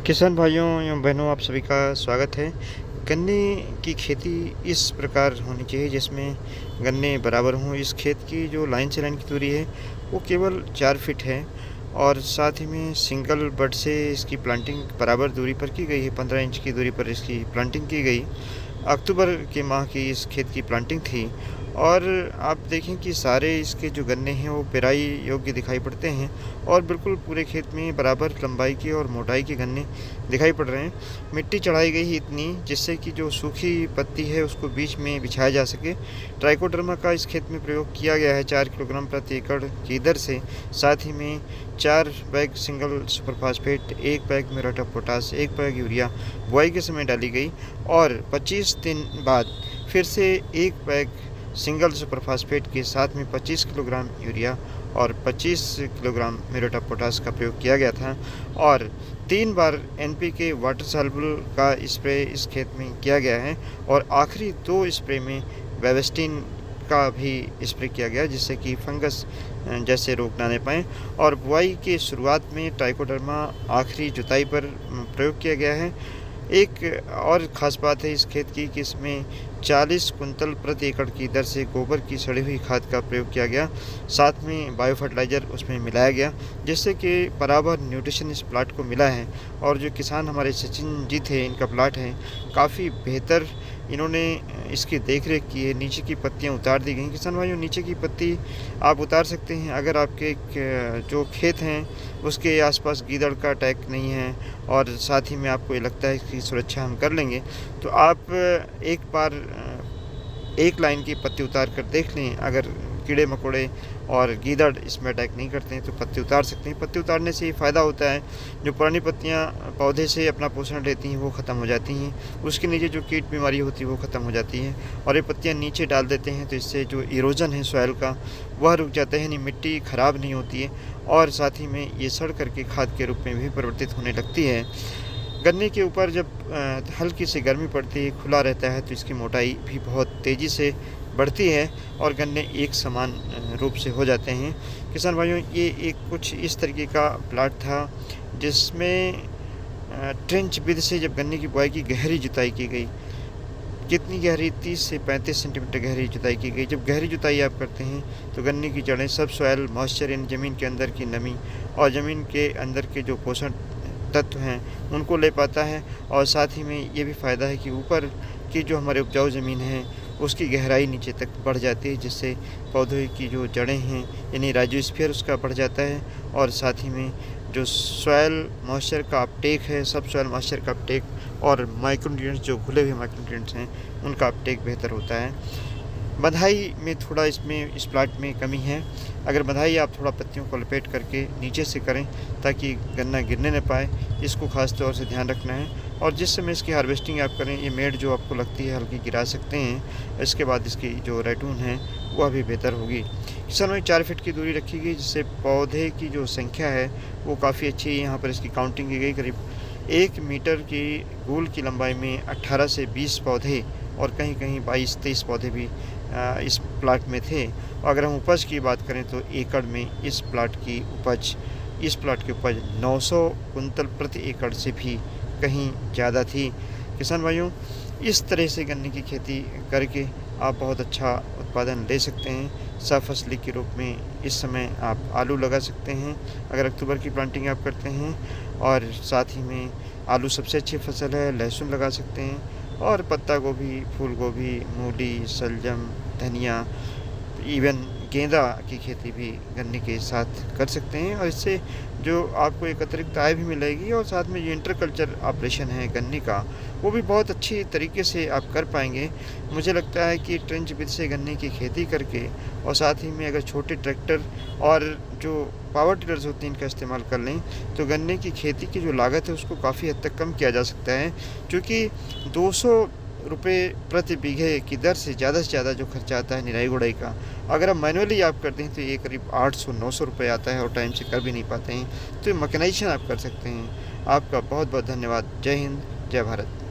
किसान भाइयों एवं बहनों, आप सभी का स्वागत है। गन्ने की खेती इस प्रकार होनी चाहिए जिसमें गन्ने बराबर हों। इस खेत की जो लाइन से लाइन की दूरी है वो केवल 4 फीट है और साथ ही में सिंगल बड से इसकी प्लांटिंग बराबर दूरी पर की गई है। 15 इंच की दूरी पर इसकी प्लांटिंग की गई। अक्टूबर के माह की इस खेत की प्लांटिंग थी और आप देखें कि सारे इसके जो गन्ने हैं वो पेराई योग्य दिखाई पड़ते हैं और बिल्कुल पूरे खेत में बराबर लंबाई के और मोटाई के गन्ने दिखाई पड़ रहे हैं। मिट्टी चढ़ाई गई है इतनी जिससे कि जो सूखी पत्ती है उसको बीच में बिछाया जा सके। ट्राइकोडर्मा का इस खेत में प्रयोग किया गया है 4 किलोग्राम प्रति एकड़ की दर से। साथ ही में 4 bag single super phosphate, 1 bag muriate of potash, 1 bag urea बुआई के समय डाली गई और 25 दिन बाद फिर से 1 बैग सिंगल सुपर फास्फेट के साथ में 25 किलोग्राम यूरिया और 25 किलोग्राम म्यूरेट ऑफ पोटाश का प्रयोग किया गया था और 3 बार एनपीके वाटर सॉल्युबल का स्प्रे इस खेत में किया गया है और आखिरी 2 स्प्रे में वेबस्टीन का भी स्प्रे किया गया जिससे कि फंगस जैसे रोग ना पाएँ। और बुआई के शुरुआत में ट्राइकोडर्मा आखिरी जुताई पर प्रयोग किया गया है। एक और ख़ास बात है इस खेत की कि इसमें 40 कुंतल प्रति एकड़ की दर से गोबर की सड़ी हुई खाद का प्रयोग किया गया। साथ में बायो फर्टिलाइज़र उसमें मिलाया गया जिससे कि बराबर न्यूट्रिशन इस प्लाट को मिला है। और जो किसान हमारे सचिन जी थे, इनका प्लाट है, काफ़ी बेहतर इन्होंने इसकी देख रेख की है। नीचे की पत्तियां उतार दी गई। किसान भाइयों, नीचे की पत्ती आप उतार सकते हैं अगर आपके जो खेत हैं उसके आसपास गीदड़ का अटैक नहीं है और साथ ही में आपको ये लगता है कि सुरक्षा हम कर लेंगे तो आप एक बार एक लाइन की पत्ती उतार कर देख लें। अगर कीड़े मकोड़े और गीदड़ इसमें अटैक नहीं करते हैं तो पत्ती उतार सकते हैं। पत्ती उतारने से ये फ़ायदा होता है, जो पुरानी पत्तियां पौधे से अपना पोषण लेती हैं वो ख़त्म हो जाती हैं, उसके नीचे जो कीट बीमारी होती है वो ख़त्म हो जाती है और ये पत्तियां नीचे डाल देते हैं तो इससे जो इरोजन है सॉइल का वह रुक जाता है, यानी मिट्टी ख़राब नहीं होती है और साथ ही में ये सड़ करके खाद के रूप में भी परिवर्तित होने लगती है। गन्ने के ऊपर जब हल्की सी गर्मी पड़ती है, खुला रहता है तो इसकी मोटाई भी बहुत तेज़ी से बढ़ती है और गन्ने एक समान रूप से हो जाते हैं। किसान भाइयों, ये एक कुछ इस तरीके का प्लाट था जिसमें ट्रेंच विधि से जब गन्ने की बुआई की गहरी जुताई की गई। कितनी गहरी? 30 से 35 सेंटीमीटर गहरी जुताई की गई। जब गहरी जुताई आप करते हैं तो गन्ने की जड़ें सब सॉइल मॉइस्चर यानी ज़मीन के अंदर की नमी और ज़मीन के अंदर के जो पोषण तत्व हैं उनको ले पाता है और साथ ही में ये भी फ़ायदा है कि ऊपर की जो हमारे उपजाऊ ज़मीन है उसकी गहराई नीचे तक बढ़ जाती है जिससे पौधे की जो जड़ें हैं यानी राइजोस्फीयर उसका बढ़ जाता है और साथ ही में जो सॉइल मॉइस्चर का अपटेक है, सब सॉइल मॉइस्चर का अपटेक और माइक्रोन्यूट्रिएंट्स जो घुले हुए माइक्रोन्यूट्रिएंट्स हैं उनका अपटेक बेहतर होता है। बंधाई में थोड़ा इसमें इस प्लाट में कमी है। अगर बंधाई आप थोड़ा पत्तियों को लपेट करके नीचे से करें ताकि गन्ना गिरने न पाए, इसको ख़ास तौर से ध्यान रखना है। और जिस समय इसकी हार्वेस्टिंग आप करें, ये मेड़ जो आपको लगती है हल्की गिरा सकते हैं। इसके बाद इसकी जो रैटून है वह भी बेहतर होगी। किसान में 4 फीट की दूरी रखी गई जिससे पौधे की जो संख्या है वो काफ़ी अच्छी है। यहाँ पर इसकी काउंटिंग की गई, करीब 1 मीटर की गोल की लंबाई में 18 से 20 पौधे और कहीं-कहीं 22-23 पौधे भी इस प्लाट में थे। और अगर हम उपज की बात करें तो एकड़ में इस प्लाट की उपज 900 कुंतल प्रति एकड़ से भी कहीं ज़्यादा थी। किसान भाइयों, इस तरह से गन्ने की खेती करके आप बहुत अच्छा उत्पादन ले सकते हैं। सफसली के रूप में इस समय आप आलू लगा सकते हैं अगर अक्टूबर की प्लांटिंग आप करते हैं और साथ ही में आलू सबसे अच्छी फसल है। लहसुन लगा सकते हैं और पत्ता गोभी, फूल गोभी, मूली, शलजम, धनिया, इवन गेंदा की खेती भी गन्ने के साथ कर सकते हैं और इससे जो आपको एक अतिरिक्त आय भी मिलेगी और साथ में जो इंटरकल्चर ऑपरेशन है गन्ने का वो भी बहुत अच्छी तरीके से आप कर पाएंगे। मुझे लगता है कि ट्रेंच विधि से गन्ने की खेती करके और साथ ही में अगर छोटे ट्रैक्टर और जो पावर टिलर्स होते हैं इनका इस्तेमाल कर लें तो गन्ने की खेती की जो लागत है उसको काफ़ी हद तक कम किया जा सकता है, क्योंकि 200 रुपये प्रति बीघे की दर से ज़्यादा जो खर्चा आता है निराई गुड़ाई का, अगर आप मैनुअली आप करते हैं तो ये करीब 800-900 रुपये आता है और टाइम से कर भी नहीं पाते हैं। तो ये मैकेनाइजेशन आप कर सकते हैं। आपका बहुत बहुत धन्यवाद। जय हिंद, जय भारत।